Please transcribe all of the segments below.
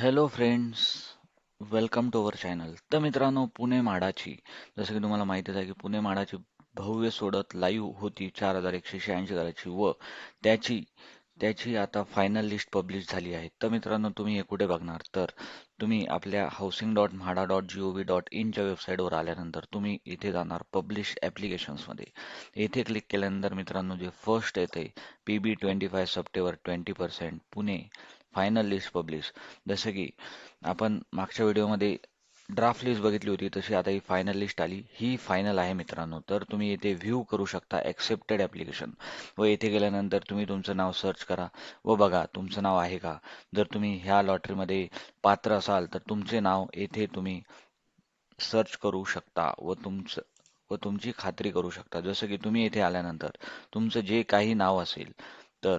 Hello friends, welcome to our channel. तर मित्रांनो, पुणे माडाची जसं की तुम्हाला माहितीच आहे की पुणे माडाची भव्य सोडत लाईव्ह होती 4186 घराची व त्याची त्याची आता फायनल लिस्ट पब्लिश झाली आहे. तर मित्रांनो, तुम्ही हे कुठे बघणार तर तुम्ही आपल्या housing.म्हाडा.gov.in च्या वेबसाईटवर आल्यानंतर तुम्ही इथे जाणार पब्लिश ॲप्लिकेशन्समध्ये. येथे क्लिक केल्यानंतर मित्रांनो जे फर्स्ट येते PB25 September 20% Pune final list publish. जसं की आपण मागच्या व्हिडिओमध्ये ड्राफ्ट लिस्ट बघितली होती तशी आता ही फायनल लिस्ट आली. ही फायनल आहे मित्रांनो. तर तुम्ही येथे व्ह्यू करू शकता ॲक्सेप्टेड ॲप्लिकेशन व येथे गेल्यानंतर तुम्ही तुमचं नाव सर्च करा व बघा तुमचं नाव आहे का. जर तुम्ही ह्या लॉटरीमध्ये पात्र असाल तर तुमचे नाव येथे तुम्ही सर्च करू शकता व तुमची खात्री करू शकता. जसं की तुम्ही येथे आल्यानंतर तुमचं जे काही नाव असेल तर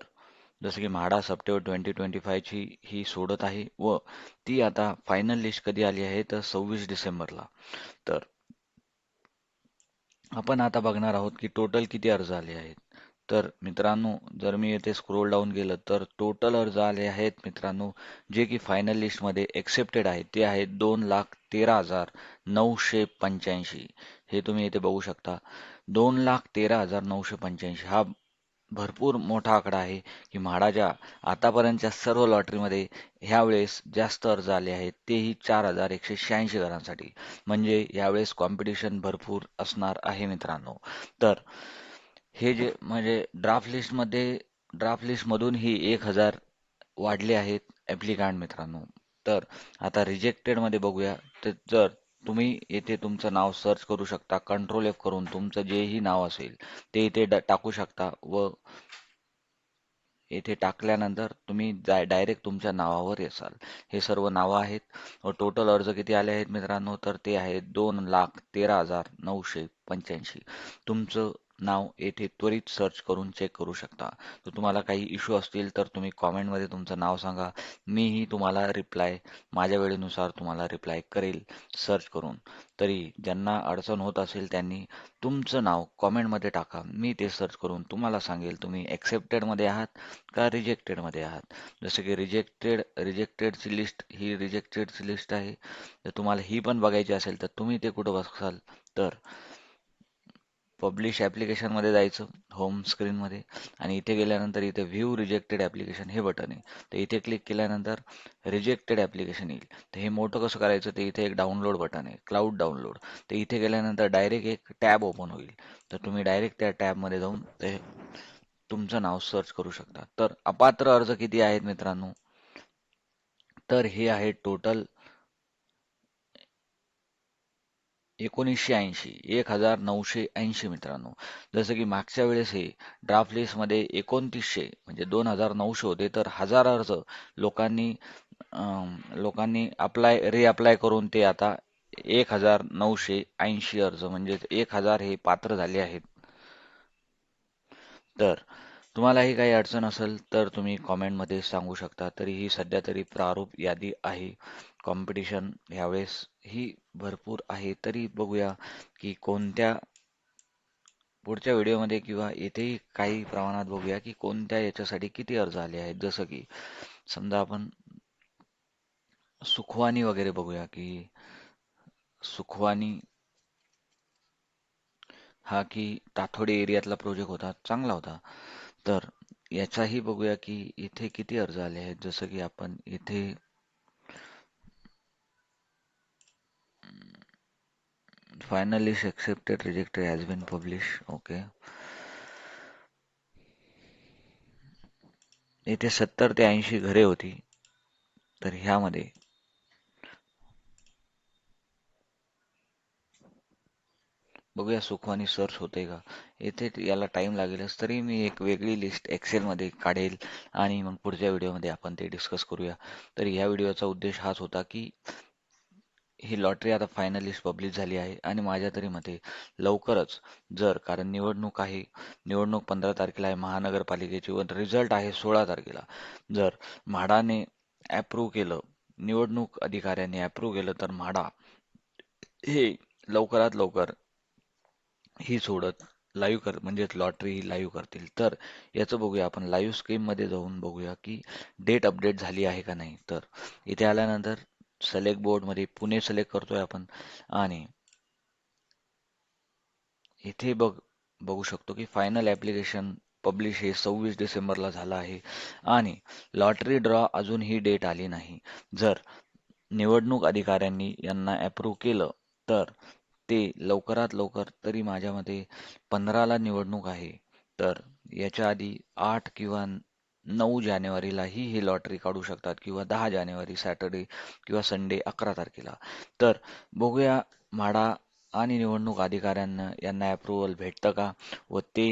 जसं की म्हाडा सप्टेंबर 2025 ची ही सोडत आहे व ती आता फायनल लिस्ट कधी आली आहे तर 26 डिसेंबरला. तर आपण आता बघणार आहोत की टोटल किती अर्ज आले आहेत. तर मित्रांनो, जर मी येथे स्क्रोल डाऊन केलं तर टोटल अर्ज आले आहेत मित्रांनो, जे की फायनल लिस्टमध्ये एक्सेप्टेड आहेत ते आहेत 2,13,985. हे तुम्ही येथे बघू शकता. 2,13,985 हा भरपूर मोठा आकडा आहे की म्हाडाच्या आतापर्यंतच्या सर्व लॉटरीमध्ये ह्यावेळेस जास्त अर्ज आले आहेत तेही 4,186 घरांसाठी. म्हणजे यावेळेस कॉम्पिटिशन भरपूर असणार आहे मित्रांनो. तर हे जे म्हणजे ड्राफ्ट लिस्टमधून ही 1,000 वाढले आहेत ॲप्लिकांट मित्रांनो. तर आता रिजेक्टेडमध्ये बघूया. तर जर तुम्ही येथे तुमचं नाव सर्च करू शकता कंट्रोल F करून तुमचं जेही नाव असेल ते इथे टाकू शकता व येथे टाकल्यानंतर तुम्ही डायरेक्ट तुमच्या नावावर येसाल. हे सर्व नावं आहेत व टोटल अर्ज किती आले आहेत मित्रांनो तर ते आहेत 2,13,985. तुमचं नाव येथे त्वरित सर्च करून चेक करू शकता. तर तुम्हाला काही इश्यू असतील तर तुम्ही कॉमेंटमध्ये तुमचं नाव सांगा. मीही तुम्हाला माझ्या वेळेनुसार तुम्हाला रिप्लाय करेल सर्च करून. तरी ज्यांना अडचण होत असेल त्यांनी तुमचं नाव कॉमेंटमध्ये टाका. मी ते सर्च करून तुम्हाला सांगेल तुम्ही ॲक्सेप्टेडमध्ये आहात का रिजेक्टेडमध्ये आहात. जसं की रिजेक्टेडची लिस्ट ही रिजेक्टेडची लिस्ट आहे. जर तुम्हाला ही पण बघायची असेल तर तुम्ही ते कुठं बघाल तर पब्लिश ॲप्लिकेशनमध्ये जायचं होम स्क्रीनमध्ये आणि इथे गेल्यानंतर इथे व्ह्यू रिजेक्टेड ॲप्लिकेशन हे बटन आहे. तर इथे क्लिक केल्यानंतर रिजेक्टेड ॲप्लिकेशन येईल. तर हे मोठं कसं करायचं ते इथे एक डाउनलोड बटन आहे क्लाउड डाउनलोड. तर इथे गेल्यानंतर डायरेक्ट एक टॅब ओपन होईल. तर तुम्ही डायरेक्ट त्या टॅबमध्ये जाऊन ते तुमचं नाव सर्च करू शकता. तर अपात्र अर्ज किती आहेत मित्रांनो? तर हे आहे टोटल 1980 1980 मित्रांनो. जसं की मागच्या वेळेस हे ड्राफ्ट लिस्टमध्ये 2900 म्हणजे 2,900 होते तर 1000 अर्ज लोकांनी लोकांनी रिअप्लाय करून ते आता 1,980 अर्ज म्हणजे 1,000 हे पात्र झाले आहेत. तर तुम्हालाही काही अडचण असेल तर तुम्ही कॉमेंटमध्ये सांगू शकता. तरीही सध्या तरी प्रारूप यादी आहे. कॉम्पिटिशन ह्यावेळेस ही भरपूर आहे. तरी बघूया की कोणत्या पुढच्या व्हिडिओमध्ये किंवा येथेही काही प्रमाणात बघूया की कोणत्या याच्यासाठी किती अर्ज आले आहेत. जसं की समजा आपण सुखवानी वगैरे बघूया की सुखवानी हा की ताथोडे एरियातला प्रोजेक्ट होता, चांगला होता. तर याचाही बघूया की इथे किती अर्ज आले आहेत. जसं की आपण इथे final list accepted rejected has been publish. Okay. इथे 70 ते 80 घरे होती. तर ह्यामध्ये बघूया सुखवानी सर्च होते का. येथे याला टाइम लागेलच तरी मी एक वेगळी लिस्ट एक्सेलमध्ये काढेल आणि मग पुढच्या व्हिडिओमध्ये आपण ते डिस्कस करूया. तर ह्या व्हिडिओचा उद्देश हाच होता की ही लॉटरी आता फायनल लिस्ट पब्लिश झाली आहे आणि माझ्या तरी मते लवकरच जर कारण निवडणूक आहे, निवडणूक 15 तारखेला आहे महानगरपालिकेची व रिझल्ट आहे 16 तारखेला. जर म्हाडाने ॲप्रूव्ह केलं, निवडणूक अधिकाऱ्यांनी ॲप्रूव्ह केलं तर म्हाडा हे लवकरात लवकर ही सोडत लाईव्ह म्हणजेच लॉटरी ही लाईव्ह करतील. तर याचं बघूया आपण लाईव्ह स्कीममध्ये जाऊन बघूया की डेट अपडेट झाली आहे का नाही. तर इथे आल्यानंतर सिलेक्ट बोर्डमध्ये पुणे सिलेक्ट करतोय आपण आणि इथे बघू शकतो की फायनल ॲप्लिकेशन पब्लिश हे 26 डिसेंबरला झालं आहे आणि लॉटरी ड्रॉ अजूनही डेट आली नाही. जर निवडणूक अधिकाऱ्यांनी यांना अप्रूव्ह केलं तर ते लवकरात लवकर तरी माझ्या मते 15ला निवडणूक आहे. तर याच्या आधी 8 किंवा 9 जानेवारीलाही ही लॉटरी काढू शकतात किंवा 10 जानेवारी सॅटर्डे किंवा संडे 11 तारखेला. तर बघूया म्हाडा आणि निवडणूक अधिकाऱ्यांना यांना अप्रूव्हल भेटतं का व ते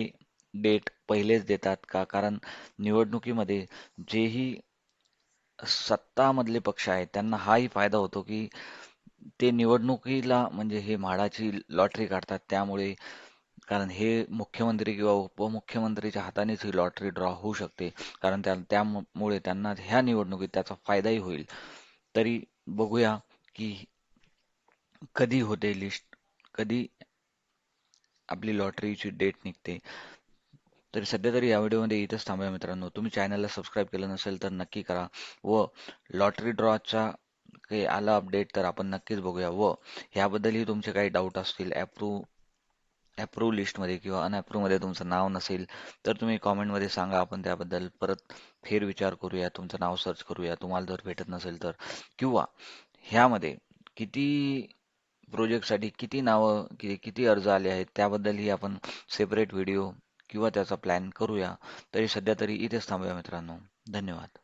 डेट पहिलेच देतात का? कारण निवडणुकीमध्ये जेही सत्तामधले पक्ष आहेत त्यांना हाही फायदा होतो की ते निवडणुकीला म्हणजे हे म्हाडाची लॉटरी काढतात त्यामुळे कारण हे मुख्यमंत्री किंवा उपमुख्यमंत्रीच्या हातानेच ही लॉटरी ड्रॉ होऊ शकते कारण त्यामुळे त्यांना ह्या निवडणुकीत त्याचा फायदाही होईल. तरी बघूया की कधी होते लिस्ट, कधी आपली लॉटरीची डेट निघते. तरी सध्या तरी या व्हिडिओमध्ये इथंच थांबूया मित्रांनो. तुम्ही चॅनलला सबस्क्राईब केलं नसेल तर नक्की करा व लॉटरी ड्रॉचा काही आला अपडेट तर आपण नक्कीच बघूया व ह्याबद्दलही तुमचे काही डाऊट असतील अप्रूव्ह लिस्टमध्ये किंवा अनअप्रूव्हमध्ये तुमचं नाव नसेल तर तुम्ही कॉमेंटमध्ये सांगा. आपण त्याबद्दल परत फेरविचार करूया, तुमचं नाव सर्च करूया तुम्हाला जर भेटत नसेल तर किंवा ह्यामध्ये किती प्रोजेक्टसाठी किती नावं किती अर्ज आले आहेत त्याबद्दलही आपण सेपरेट व्हिडिओ किंवा त्याचा प्लॅन करूया. तरी सध्या तरी इथेच थांबूया मित्रांनो. धन्यवाद.